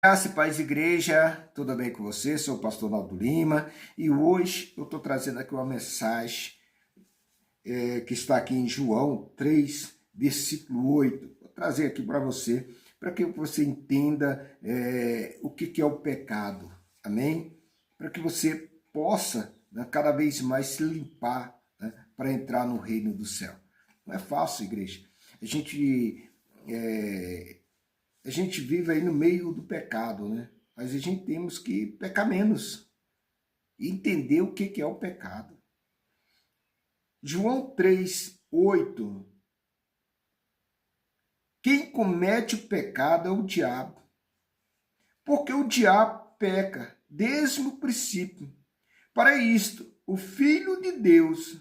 Graça e paz, igreja, tudo bem com você? Sou o pastor Naldo Lima e hoje eu estou trazendo aqui uma mensagem que está aqui em João 3, versículo 8. Vou trazer aqui para que você entenda o que é o pecado, amém? Para que você possa, né, cada vez mais se limpar, né, para entrar no reino do céu. Não é fácil, igreja. A gente vive aí no meio do pecado, né? Mas a gente temos que pecar menos e entender o que é o pecado. João 3:8. Quem comete o pecado é o diabo, porque o diabo peca desde o princípio. Para isto, o Filho de Deus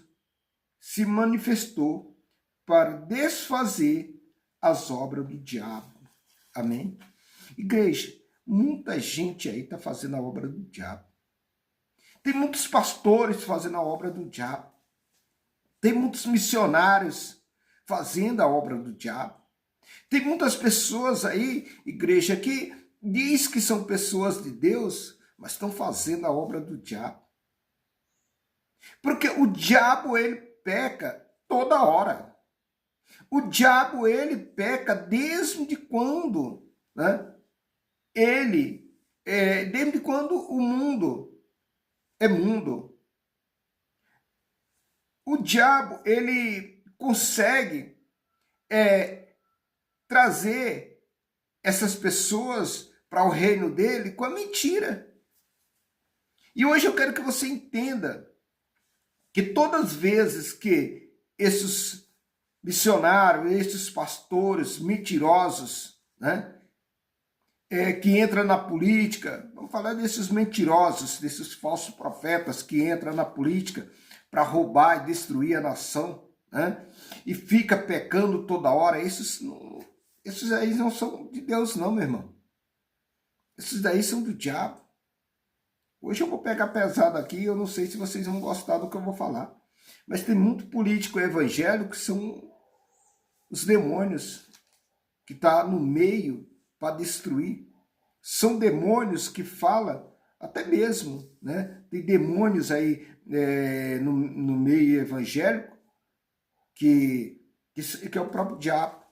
se manifestou para desfazer as obras do diabo. Amém? Igreja, muita gente aí está fazendo a obra do diabo. Tem muitos pastores fazendo a obra do diabo. Tem muitos missionários fazendo a obra do diabo. Tem muitas pessoas aí, igreja, que diz que são pessoas de Deus, mas estão fazendo a obra do diabo. Porque o diabo, ele peca toda hora. O diabo, ele peca desde quando, né? Desde quando o mundo é mundo. O diabo, ele consegue trazer essas pessoas para o reino dele com a mentira. E hoje eu quero que você entenda que todas as vezes que esses missionários, esses pastores mentirosos, né, que entram na política, vamos falar desses mentirosos, desses falsos profetas que entram na política para roubar e destruir a nação, né, e fica pecando toda hora, esses aí não são de Deus não, meu irmão. Esses daí são do diabo. Hoje eu vou pegar pesado aqui, eu não sei se vocês vão gostar do que eu vou falar. Mas tem muito político evangélico que são os demônios que estão no meio para destruir. São demônios que falam até mesmo, né? Tem demônios aí no meio evangélico que é o próprio diabo.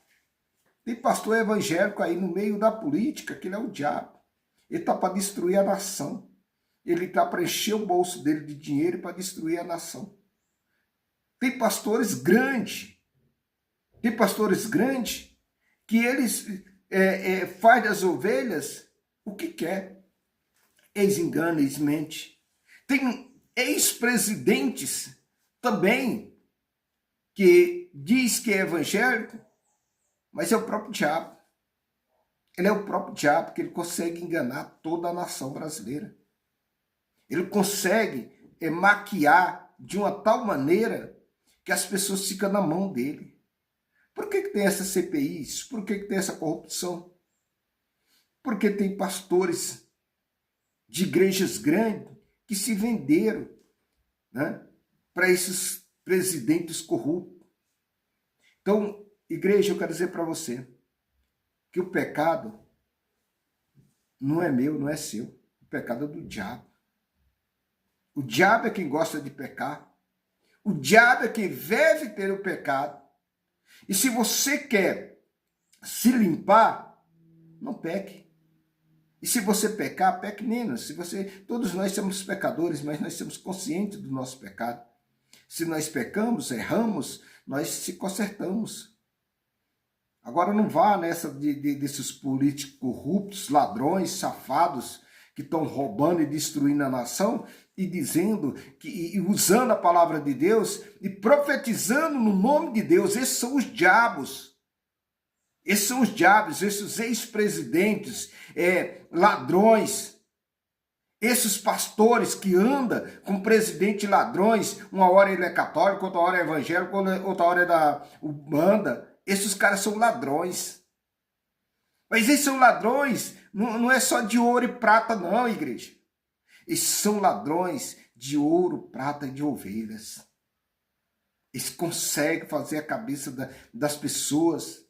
Tem pastor evangélico aí no meio da política que ele é o diabo. Ele está para destruir a nação. Ele está para encher o bolso dele de dinheiro para destruir a nação. Tem pastores grandes que eles faz das ovelhas o que quer. Eles enganam, eles mentem. Tem ex-presidentes também que diz que é evangélico, mas é o próprio diabo. Ele é o próprio diabo que ele consegue enganar toda a nação brasileira. Ele consegue maquiar de uma tal maneira que as pessoas ficam na mão dele. Por que tem essas CPIs? Por que tem essa corrupção? Porque tem pastores de igrejas grandes que se venderam, né, para esses presidentes corruptos. Então, igreja, eu quero dizer para você que o pecado não é meu, não é seu. O pecado é do diabo. O diabo é quem gosta de pecar. O diabo é quem deve ter o pecado. E se você quer se limpar, não peque. E se você pecar, peque menos. Todos nós somos pecadores, mas nós somos conscientes do nosso pecado. Se nós pecamos, erramos, nós se consertamos. Agora não vá nessa desses políticos corruptos, ladrões, safados, que estão roubando e destruindo a nação e dizendo, e usando a palavra de Deus e profetizando no nome de Deus. Esses são os diabos. Esses são os diabos, esses ex-presidentes, ladrões, esses pastores que andam com presidente ladrões, uma hora ele é católico, outra hora é evangélico, outra hora é da Umbanda. Esses caras são ladrões. Mas eles são ladrões, não é só de ouro e prata não, igreja. Eles são ladrões de ouro, prata e de ovelhas. Eles conseguem fazer a cabeça das pessoas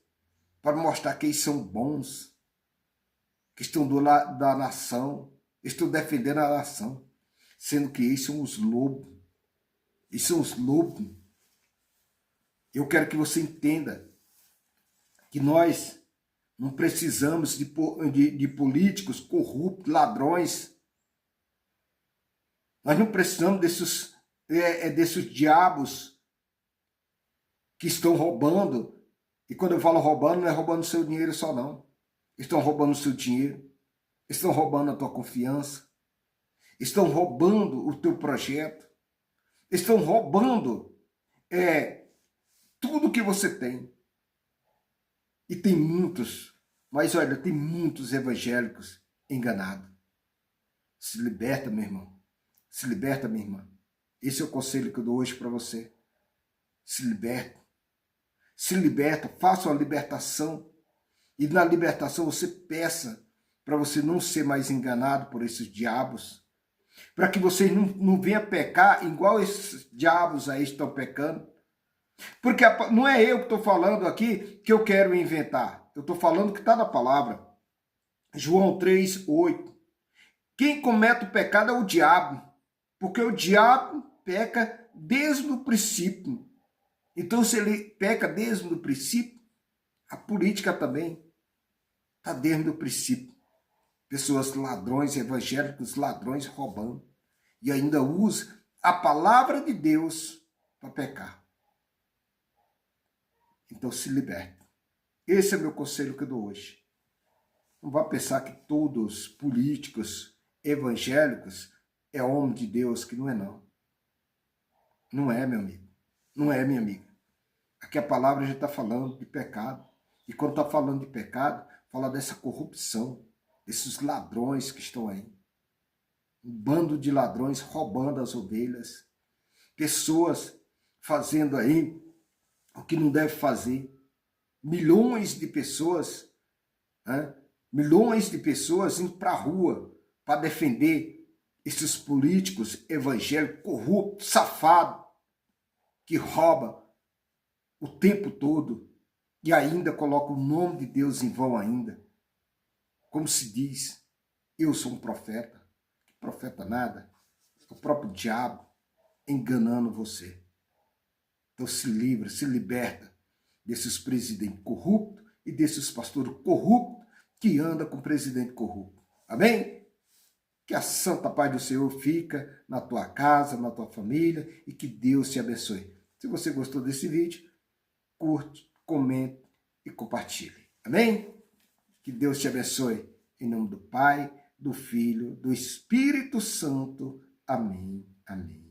para mostrar que eles são bons. que estão da nação, estão defendendo a nação, sendo que eles são os lobos. Eles são os lobos. Eu quero que você entenda que nós não precisamos de políticos corruptos, ladrões. Nós não precisamos desses diabos que estão roubando. E quando eu falo roubando, não é roubando seu dinheiro só não. Estão roubando o seu dinheiro. Estão roubando a tua confiança. Estão roubando o teu projeto. Estão roubando tudo que você tem. E tem muitos, mas olha, tem muitos evangélicos enganados. Se liberta, meu irmão. Se liberta, minha irmã. Esse é o conselho que eu dou hoje para você. Se liberta. Se liberta, faça uma libertação. E na libertação você peça para você não ser mais enganado por esses diabos. Para que você não venha pecar igual esses diabos aí estão pecando. Porque não é eu que estou falando aqui que eu quero inventar. Eu estou falando que está na palavra. João 3:8. Quem comete o pecado é o diabo. Porque o diabo peca desde o princípio. Então, se ele peca desde o princípio, a política também está desde o princípio. Pessoas ladrões, evangélicos, ladrões roubando. E ainda usa a palavra de Deus para pecar. Então se liberta. Esse é o meu conselho que eu dou hoje. Não vá pensar que todos políticos evangélicos é homem de Deus, que não é não. Não é, meu amigo. Não é, minha amiga. Aqui a palavra já está falando de pecado. E quando está falando de pecado, fala dessa corrupção, desses ladrões que estão aí. Um bando de ladrões roubando as ovelhas. Pessoas fazendo aí o que não deve fazer. Milhões de pessoas, milhões de pessoas indo para a rua para defender esses políticos evangélicos corruptos, safados, que roubam o tempo todo e ainda colocam o nome de Deus em vão ainda. Como se diz, eu sou um profeta. Que profeta nada. O próprio diabo enganando você. Então se livra, se liberta desses presidentes corruptos e desses pastores corruptos que andam com presidente corrupto. Amém? Que a santa paz do Senhor fica na tua casa, na tua família e que Deus te abençoe. Se você gostou desse vídeo, curte, comente e compartilhe. Amém? Que Deus te abençoe. Em nome do Pai, do Filho, do Espírito Santo. Amém. Amém.